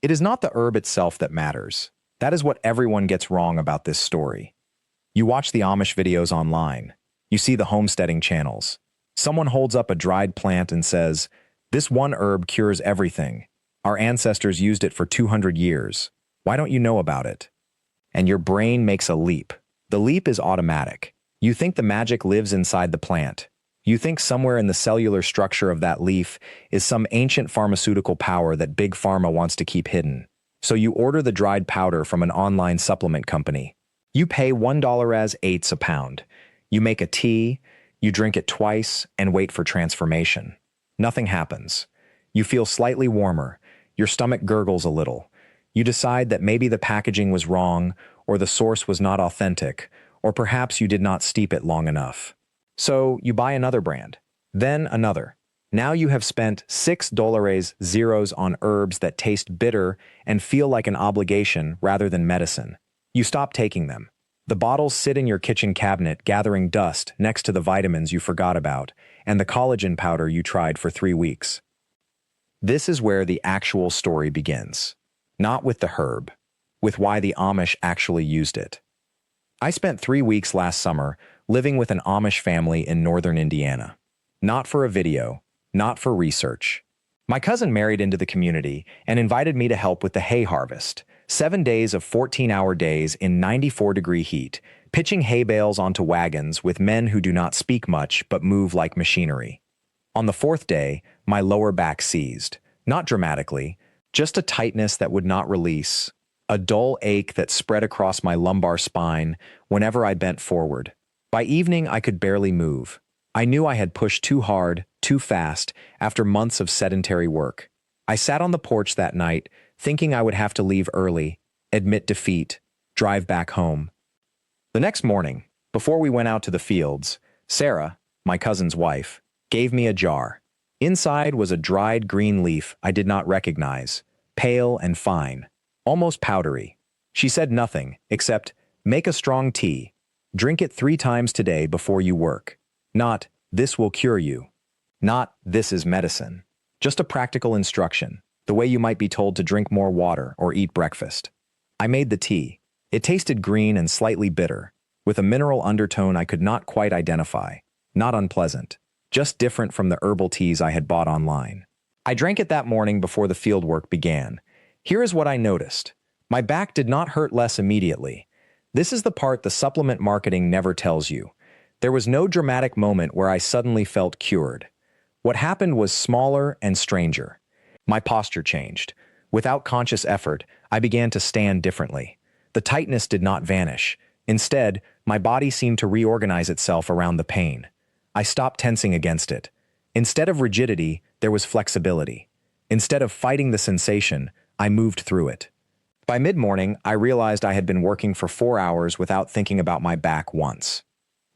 It is not the herb itself that matters. That is what everyone gets wrong about this story. You watch the Amish videos online. You see the homesteading channels. Someone holds up a dried plant and says, "This one herb cures everything. Our ancestors used it for 200 years. Why don't you know about it?" And your brain makes a leap. The leap is automatic. You think the magic lives inside the plant. You think somewhere in the cellular structure of that leaf is some ancient pharmaceutical power that Big Pharma wants to keep hidden. So you order the dried powder from an online supplement company. You pay $1.08 a pound. You make a tea, you drink it twice, and wait for transformation. Nothing happens. You feel slightly warmer. Your stomach gurgles a little. You decide that maybe the packaging was wrong, or the source was not authentic, or perhaps you did not steep it long enough. So you buy another brand, then another. Now you have spent $6 on herbs that taste bitter and feel like an obligation rather than medicine. You stop taking them. The bottles sit in your kitchen cabinet gathering dust next to the vitamins you forgot about and the collagen powder you tried for 3 weeks. This is where the actual story begins. Not with the herb, with why the Amish actually used it. I spent 3 weeks last summer living with an Amish family in northern Indiana. Not for a video, not for research. My cousin married into the community and invited me to help with the hay harvest. 7 days of 14-hour days in 94-degree heat, pitching hay bales onto wagons with men who do not speak much but move like machinery. On the 4th day, my lower back seized. Not dramatically, just a tightness that would not release, a dull ache that spread across my lumbar spine whenever I bent forward. By evening, I could barely move. I knew I had pushed too hard, too fast, after months of sedentary work. I sat on the porch that night, thinking I would have to leave early, admit defeat, drive back home. The next morning, before we went out to the fields, Sarah, my cousin's wife, gave me a jar. Inside was a dried green leaf I did not recognize, pale and fine, almost powdery. She said nothing, except, "Make a strong tea. Drink it 3 times today before you work." Not, "This will cure you." Not, "This is medicine." Just a practical instruction, the way you might be told to drink more water or eat breakfast. I made the tea. It tasted green and slightly bitter, with a mineral undertone I could not quite identify. Not unpleasant, just different from the herbal teas I had bought online. I drank it that morning before the field work began. Here is what I noticed. My back did not hurt less immediately. This is the part the supplement marketing never tells you. There was no dramatic moment where I suddenly felt cured. What happened was smaller and stranger. My posture changed. Without conscious effort, I began to stand differently. The tightness did not vanish. Instead, my body seemed to reorganize itself around the pain. I stopped tensing against it. Instead of rigidity, there was flexibility. Instead of fighting the sensation, I moved through it. By mid-morning, I realized I had been working for 4 hours without thinking about my back once.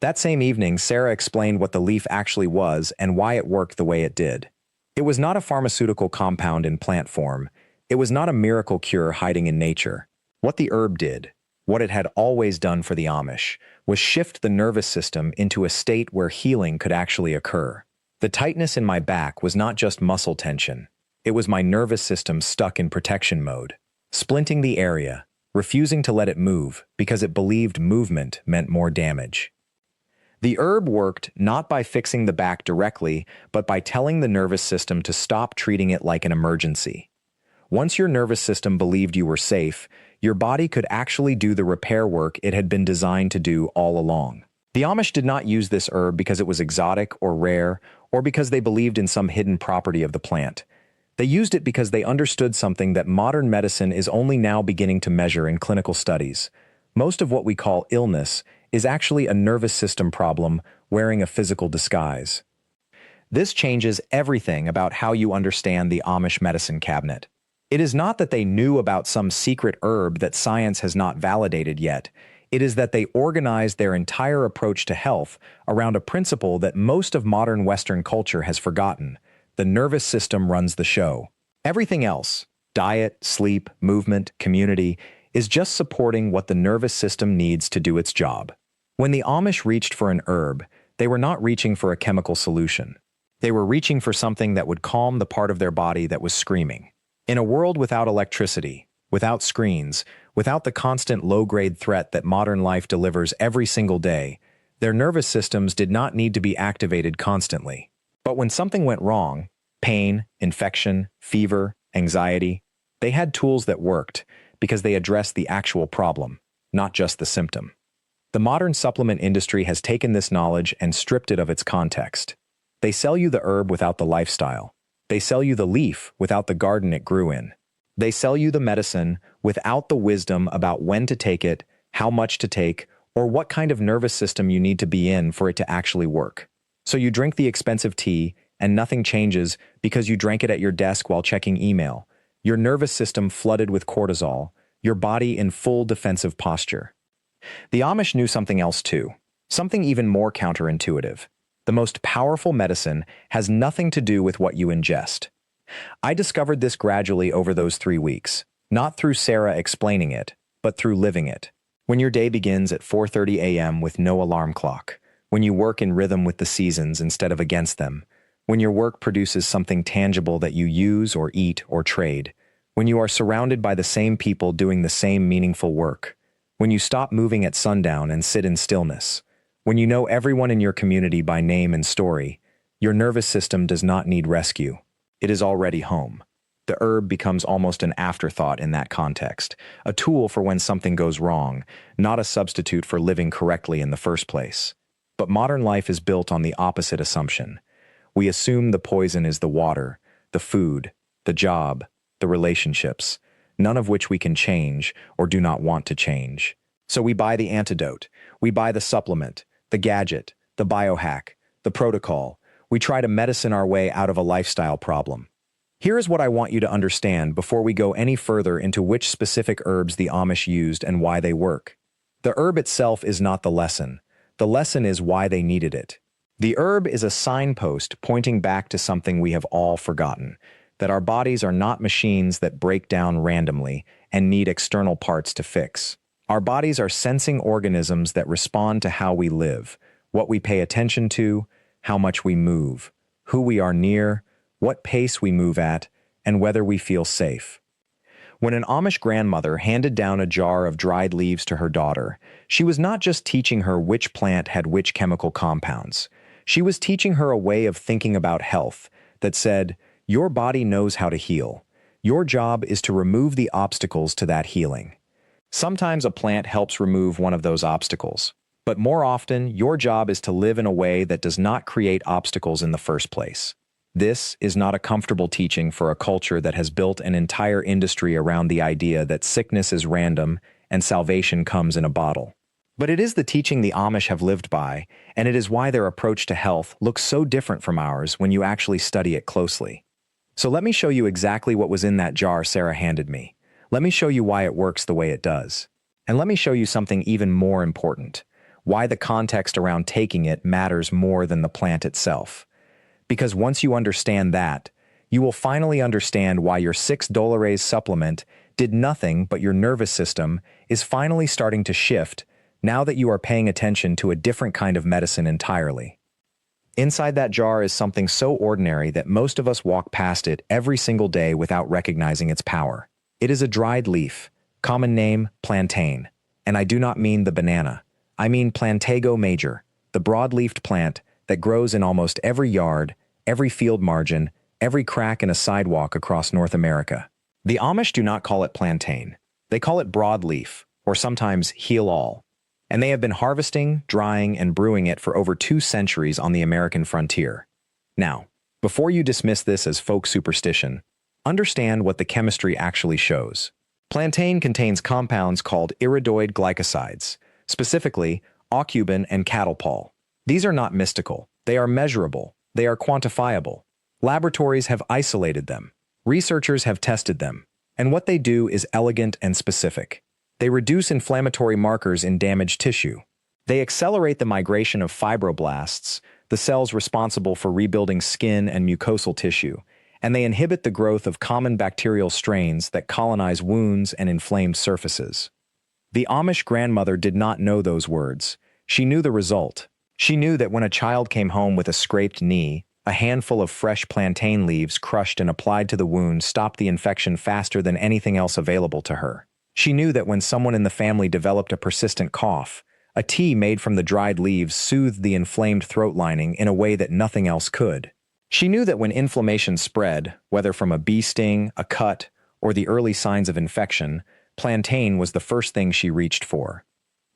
That same evening, Sarah explained what the leaf actually was and why it worked the way it did. It was not a pharmaceutical compound in plant form. It was not a miracle cure hiding in nature. What the herb did, what it had always done for the Amish, was shift the nervous system into a state where healing could actually occur. The tightness in my back was not just muscle tension. It was my nervous system stuck in protection mode, splinting the area, refusing to let it move because it believed movement meant more damage. The herb worked not by fixing the back directly, but by telling the nervous system to stop treating it like an emergency. Once your nervous system believed you were safe, your body could actually do the repair work it had been designed to do all along. The Amish did not use this herb because it was exotic or rare, or because they believed in some hidden property of the plant. They used it because they understood something that modern medicine is only now beginning to measure in clinical studies. Most of what we call illness is actually a nervous system problem wearing a physical disguise. This changes everything about how you understand the Amish medicine cabinet. It is not that they knew about some secret herb that science has not validated yet. It is that they organized their entire approach to health around a principle that most of modern Western culture has forgotten. The nervous system runs the show. Everything else, diet, sleep, movement, community, is just supporting what the nervous system needs to do its job. When the Amish reached for an herb, they were not reaching for a chemical solution. They were reaching for something that would calm the part of their body that was screaming. In a world without electricity, without screens, without the constant low-grade threat that modern life delivers every single day, their nervous systems did not need to be activated constantly. But when something went wrong, pain, infection, fever, anxiety, they had tools that worked because they addressed the actual problem, not just the symptom. The modern supplement industry has taken this knowledge and stripped it of its context. They sell you the herb without the lifestyle. They sell you the leaf without the garden it grew in. They sell you the medicine without the wisdom about when to take it, how much to take, or what kind of nervous system you need to be in for it to actually work. So you drink the expensive tea, and nothing changes because you drank it at your desk while checking email. Your nervous system flooded with cortisol, your body in full defensive posture. The Amish knew something else too, something even more counterintuitive. The most powerful medicine has nothing to do with what you ingest. I discovered this gradually over those 3 weeks, not through Sarah explaining it, but through living it. When your day begins at 4:30 a.m. with no alarm clock, when you work in rhythm with the seasons instead of against them, when your work produces something tangible that you use or eat or trade, when you are surrounded by the same people doing the same meaningful work, when you stop moving at sundown and sit in stillness, when you know everyone in your community by name and story, your nervous system does not need rescue. It is already home. The herb becomes almost an afterthought in that context, a tool for when something goes wrong, not a substitute for living correctly in the first place. But modern life is built on the opposite assumption. We assume the poison is the water, the food, the job, the relationships, none of which we can change or do not want to change. So we buy the antidote, we buy the supplement, the gadget, the biohack, the protocol. We try to medicine our way out of a lifestyle problem. Here is what I want you to understand before we go any further into which specific herbs the Amish used and why they work. The herb itself is not the lesson. The lesson is why they needed it. The herb is a signpost pointing back to something we have all forgotten, that our bodies are not machines that break down randomly and need external parts to fix. Our bodies are sensing organisms that respond to how we live, what we pay attention to, how much we move, who we are near, what pace we move at, and whether we feel safe. When an Amish grandmother handed down a jar of dried leaves to her daughter, she was not just teaching her which plant had which chemical compounds. She was teaching her a way of thinking about health that said, your body knows how to heal. Your job is to remove the obstacles to that healing. Sometimes a plant helps remove one of those obstacles, but more often, your job is to live in a way that does not create obstacles in the first place. This is not a comfortable teaching for a culture that has built an entire industry around the idea that sickness is random and salvation comes in a bottle. But it is the teaching the Amish have lived by, and it is why their approach to health looks so different from ours when you actually study it closely. So let me show you exactly what was in that jar Sarah handed me. Let me show you why it works the way it does. And let me show you something even more important, why the context around taking it matters more than the plant itself. Because once you understand that, you will finally understand why your $6 supplement did nothing but your nervous system is finally starting to shift now that you are paying attention to a different kind of medicine entirely. Inside that jar is something so ordinary that most of us walk past it every single day without recognizing its power. It is a dried leaf, common name plantain, and I do not mean the banana. I mean Plantago major, the broad-leafed plant that grows in almost every yard, every field margin, every crack in a sidewalk across North America. The Amish do not call it plantain. They call it broadleaf, or sometimes heal-all. And they have been harvesting, drying, and brewing it for over 2 centuries on the American frontier. Now, before you dismiss this as folk superstition, understand what the chemistry actually shows. Plantain contains compounds called iridoid glycosides, specifically aucubin and catalpol. These are not mystical. They are measurable. They are quantifiable. Laboratories have isolated them. Researchers have tested them. And what they do is elegant and specific. They reduce inflammatory markers in damaged tissue. They accelerate the migration of fibroblasts, the cells responsible for rebuilding skin and mucosal tissue, and they inhibit the growth of common bacterial strains that colonize wounds and inflamed surfaces. The Amish grandmother did not know those words. She knew the result. She knew that when a child came home with a scraped knee, A handful of fresh plantain leaves crushed and applied to the wound stopped the infection faster than anything else available to her. She knew that when someone in the family developed a persistent cough, a tea made from the dried leaves soothed the inflamed throat lining in a way that nothing else could. She knew that when inflammation spread, whether from a bee sting, a cut, or the early signs of infection, plantain was the first thing she reached for.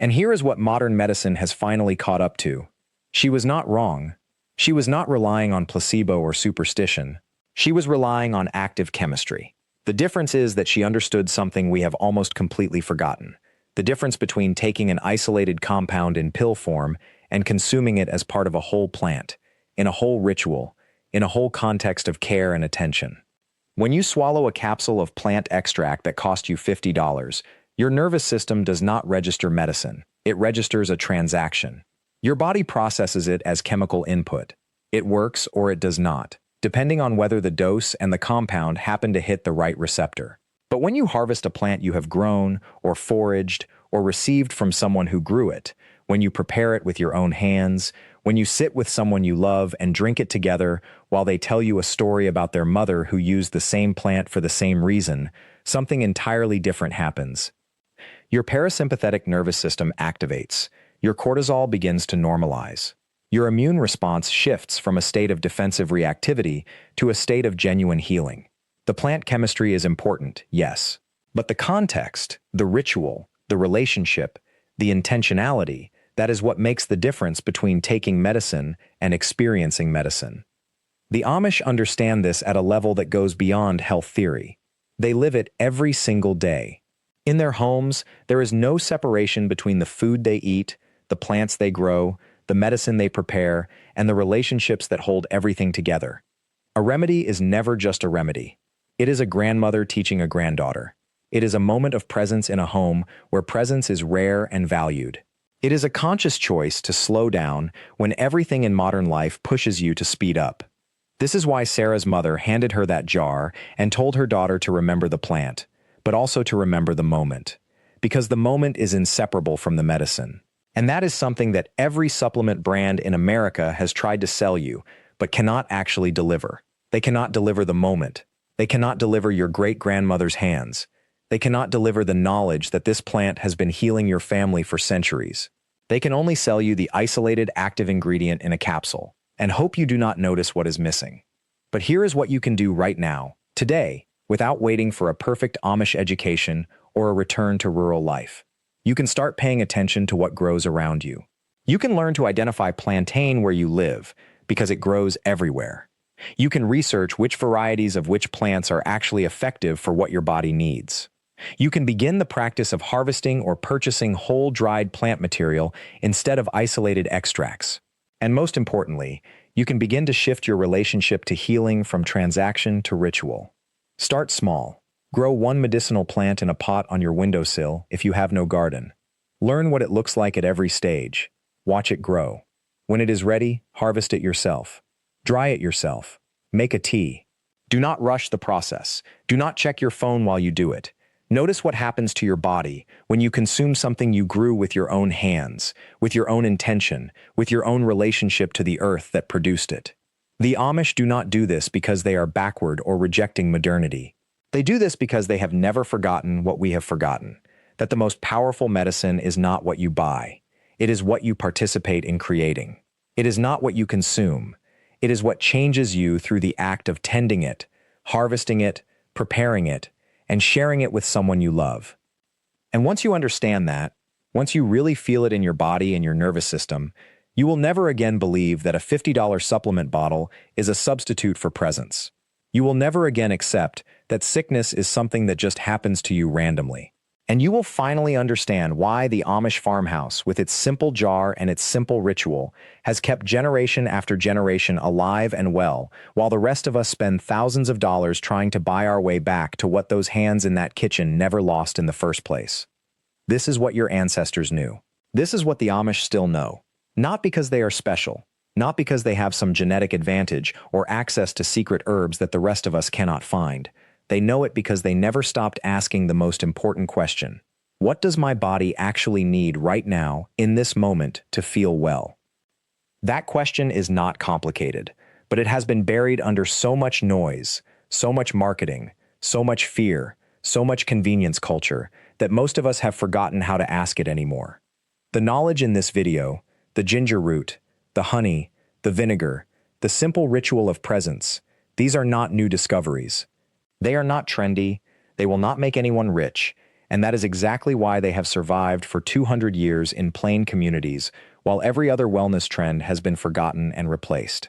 And here is what modern medicine has finally caught up to. She was not wrong. She was not relying on placebo or superstition. She was relying on active chemistry. The difference is that she understood something we have almost completely forgotten. The difference between taking an isolated compound in pill form and consuming it as part of a whole plant, in a whole ritual, in a whole context of care and attention. When you swallow a capsule of plant extract that cost you $50, your nervous system does not register medicine. It registers a transaction. Your body processes it as chemical input. It works or it does not, depending on whether the dose and the compound happen to hit the right receptor. But when you harvest a plant you have grown, or foraged, or received from someone who grew it, when you prepare it with your own hands, when you sit with someone you love and drink it together while they tell you a story about their mother who used the same plant for the same reason, something entirely different happens. Your parasympathetic nervous system activates. Your cortisol begins to normalize. Your immune response shifts from a state of defensive reactivity to a state of genuine healing. The plant chemistry is important, yes, but the context, the ritual, the relationship, the intentionality, that is what makes the difference between taking medicine and experiencing medicine. The Amish understand this at a level that goes beyond health theory. They live it every single day. In their homes, there is no separation between the food they eat, the plants they grow, the medicine they prepare, and the relationships that hold everything together. A remedy is never just a remedy. It is a grandmother teaching a granddaughter. It is a moment of presence in a home where presence is rare and valued. It is a conscious choice to slow down when everything in modern life pushes you to speed up. This is why Sarah's mother handed her that jar and told her daughter to remember the plant, but also to remember the moment, because the moment is inseparable from the medicine. And that is something that every supplement brand in America has tried to sell you, but cannot actually deliver. They cannot deliver the moment. They cannot deliver your great-grandmother's hands. They cannot deliver the knowledge that this plant has been healing your family for centuries. They can only sell you the isolated active ingredient in a capsule, and hope you do not notice what is missing. But here is what you can do right now, today, without waiting for a perfect Amish education or a return to rural life. You can start paying attention to what grows around you. You can learn to identify plantain where you live, because it grows everywhere. You can research which varieties of which plants are actually effective for what your body needs. You can begin the practice of harvesting or purchasing whole dried plant material instead of isolated extracts. And most importantly, you can begin to shift your relationship to healing from transaction to ritual. Start small. Grow one medicinal plant in a pot on your windowsill if you have no garden. Learn what it looks like at every stage. Watch it grow. When it is ready, harvest it yourself. Dry it yourself. Make a tea. Do not rush the process. Do not check your phone while you do it. Notice what happens to your body when you consume something you grew with your own hands, with your own intention, with your own relationship to the earth that produced it. The Amish do not do this because they are backward or rejecting modernity. They do this because they have never forgotten what we have forgotten, that the most powerful medicine is not what you buy. It is what you participate in creating. It is not what you consume. It is what changes you through the act of tending it, harvesting it, preparing it, and sharing it with someone you love. And once you understand that, once you really feel it in your body and your nervous system, you will never again believe that a $50 supplement bottle is a substitute for presence. You will never again accept that sickness is something that just happens to you randomly. And you will finally understand why the Amish farmhouse, with its simple jar and its simple ritual, has kept generation after generation alive and well, while the rest of us spend thousands of dollars trying to buy our way back to what those hands in that kitchen never lost in the first place. This is what your ancestors knew. This is what the Amish still know. Not because they are special, not because they have some genetic advantage or access to secret herbs that the rest of us cannot find. They know it because they never stopped asking the most important question. What does my body actually need right now, in this moment, to feel well? That question is not complicated, but it has been buried under so much noise, so much marketing, so much fear, so much convenience culture, that most of us have forgotten how to ask it anymore. The knowledge in this video, the ginger root, the honey, the vinegar, the simple ritual of presence, these are not new discoveries. They are not trendy, they will not make anyone rich, and that is exactly why they have survived for 200 years in plain communities, while every other wellness trend has been forgotten and replaced.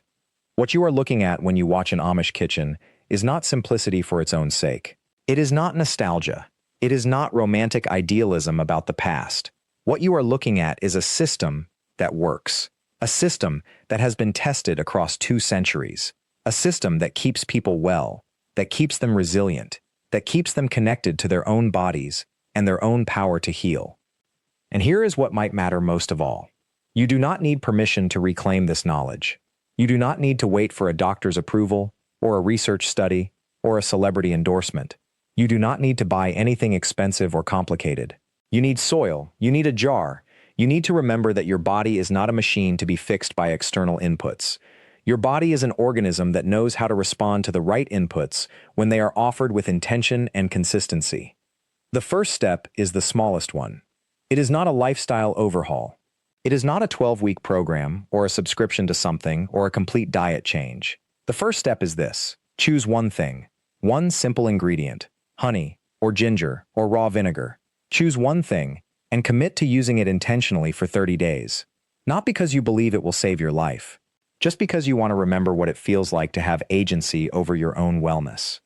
What you are looking at when you watch an Amish kitchen is not simplicity for its own sake. It is not nostalgia. It is not romantic idealism about the past. What you are looking at is a system that works. A system that has been tested across 2 centuries. A system that keeps people well, that keeps them resilient, that keeps them connected to their own bodies and their own power to heal. And here is what might matter most of all. You do not need permission to reclaim this knowledge. You do not need to wait for a doctor's approval, or a research study, or a celebrity endorsement. You do not need to buy anything expensive or complicated. You need soil, you need a jar. You need to remember that your body is not a machine to be fixed by external inputs. Your body is an organism that knows how to respond to the right inputs when they are offered with intention and consistency. The first step is the smallest one. It is not a lifestyle overhaul. It is not a 12-week program, or a subscription to something, or a complete diet change. The first step is this. Choose one thing. One simple ingredient. Honey, or ginger, or raw vinegar. Choose one thing, and commit to using it intentionally for 30 days. Not because you believe it will save your life. Just because you want to remember what it feels like to have agency over your own wellness.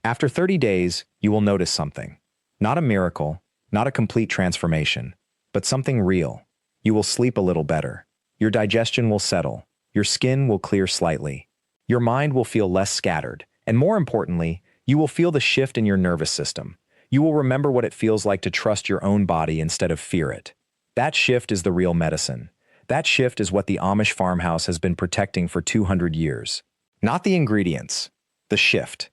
After 30 days, you will notice something. Not a miracle, not a complete transformation, but something real. You will sleep a little better. Your digestion will settle. Your skin will clear slightly. Your mind will feel less scattered. And more importantly, you will feel the shift in your nervous system. You will remember what it feels like to trust your own body instead of fear it. That shift is the real medicine. That shift is what the Amish farmhouse has been protecting for 200 years. Not the ingredients, the shift.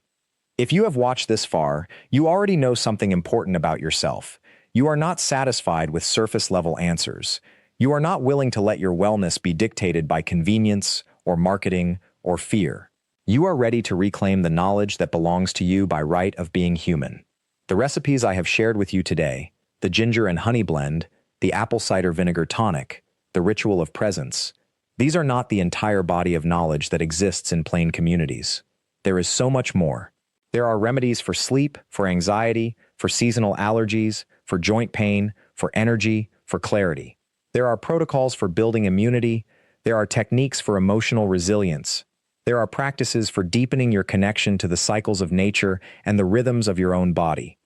If you have watched this far, you already know something important about yourself. You are not satisfied with surface-level answers. You are not willing to let your wellness be dictated by convenience, or marketing, or fear. You are ready to reclaim the knowledge that belongs to you by right of being human. The recipes I have shared with you today, the ginger and honey blend, the apple cider vinegar tonic, the ritual of presence, these are not the entire body of knowledge that exists in plain communities. There is so much more. There are remedies for sleep, for anxiety, for seasonal allergies, for joint pain, for energy, for clarity. There are protocols for building immunity. There are techniques for emotional resilience. There are practices for deepening your connection to the cycles of nature and the rhythms of your own body.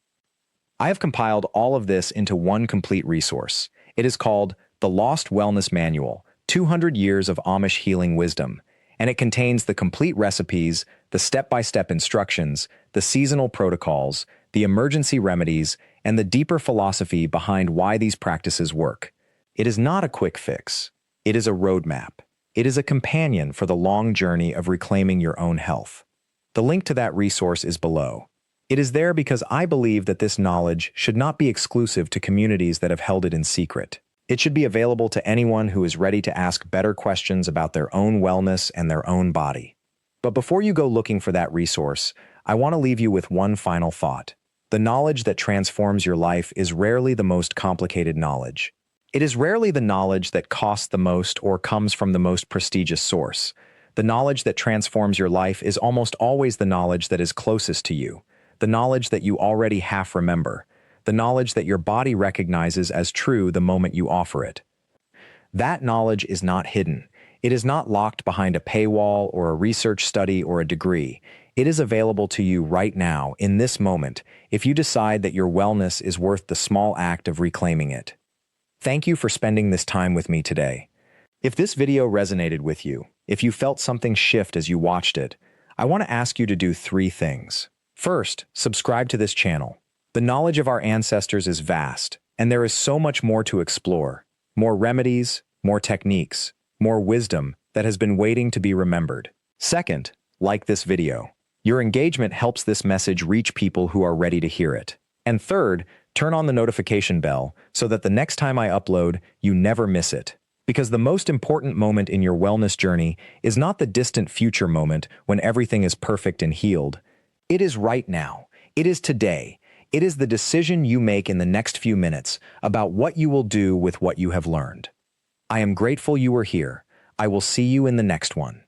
I have compiled all of this into one complete resource. It is called The Lost Wellness Manual, 200 Years of Amish Healing Wisdom, and it contains the complete recipes, the step-by-step instructions, the seasonal protocols, the emergency remedies, and the deeper philosophy behind why these practices work. It is not a quick fix. It is a roadmap. It is a companion for the long journey of reclaiming your own health. The link to that resource is below. It is there because I believe that this knowledge should not be exclusive to communities that have held it in secret. It should be available to anyone who is ready to ask better questions about their own wellness and their own body. But before you go looking for that resource, I want to leave you with one final thought. The knowledge that transforms your life is rarely the most complicated knowledge. It is rarely the knowledge that costs the most or comes from the most prestigious source. The knowledge that transforms your life is almost always the knowledge that is closest to you, the knowledge that you already half remember, the knowledge that your body recognizes as true the moment you offer it. That knowledge is not hidden. It is not locked behind a paywall or a research study or a degree. It is available to you right now, in this moment, if you decide that your wellness is worth the small act of reclaiming it. Thank you for spending this time with me today. If this video resonated with you, if you felt something shift as you watched it, I want to ask you to do 3 things. First, subscribe to this channel. The knowledge of our ancestors is vast, and there is so much more to explore. More remedies, more techniques, more wisdom that has been waiting to be remembered. Second, like this video. Your engagement helps this message reach people who are ready to hear it. And third, turn on the notification bell so that the next time I upload, you never miss it. Because the most important moment in your wellness journey is not the distant future moment when everything is perfect and healed. It is right now. It is today. It is the decision you make in the next few minutes about what you will do with what you have learned. I am grateful you were here. I will see you in the next one.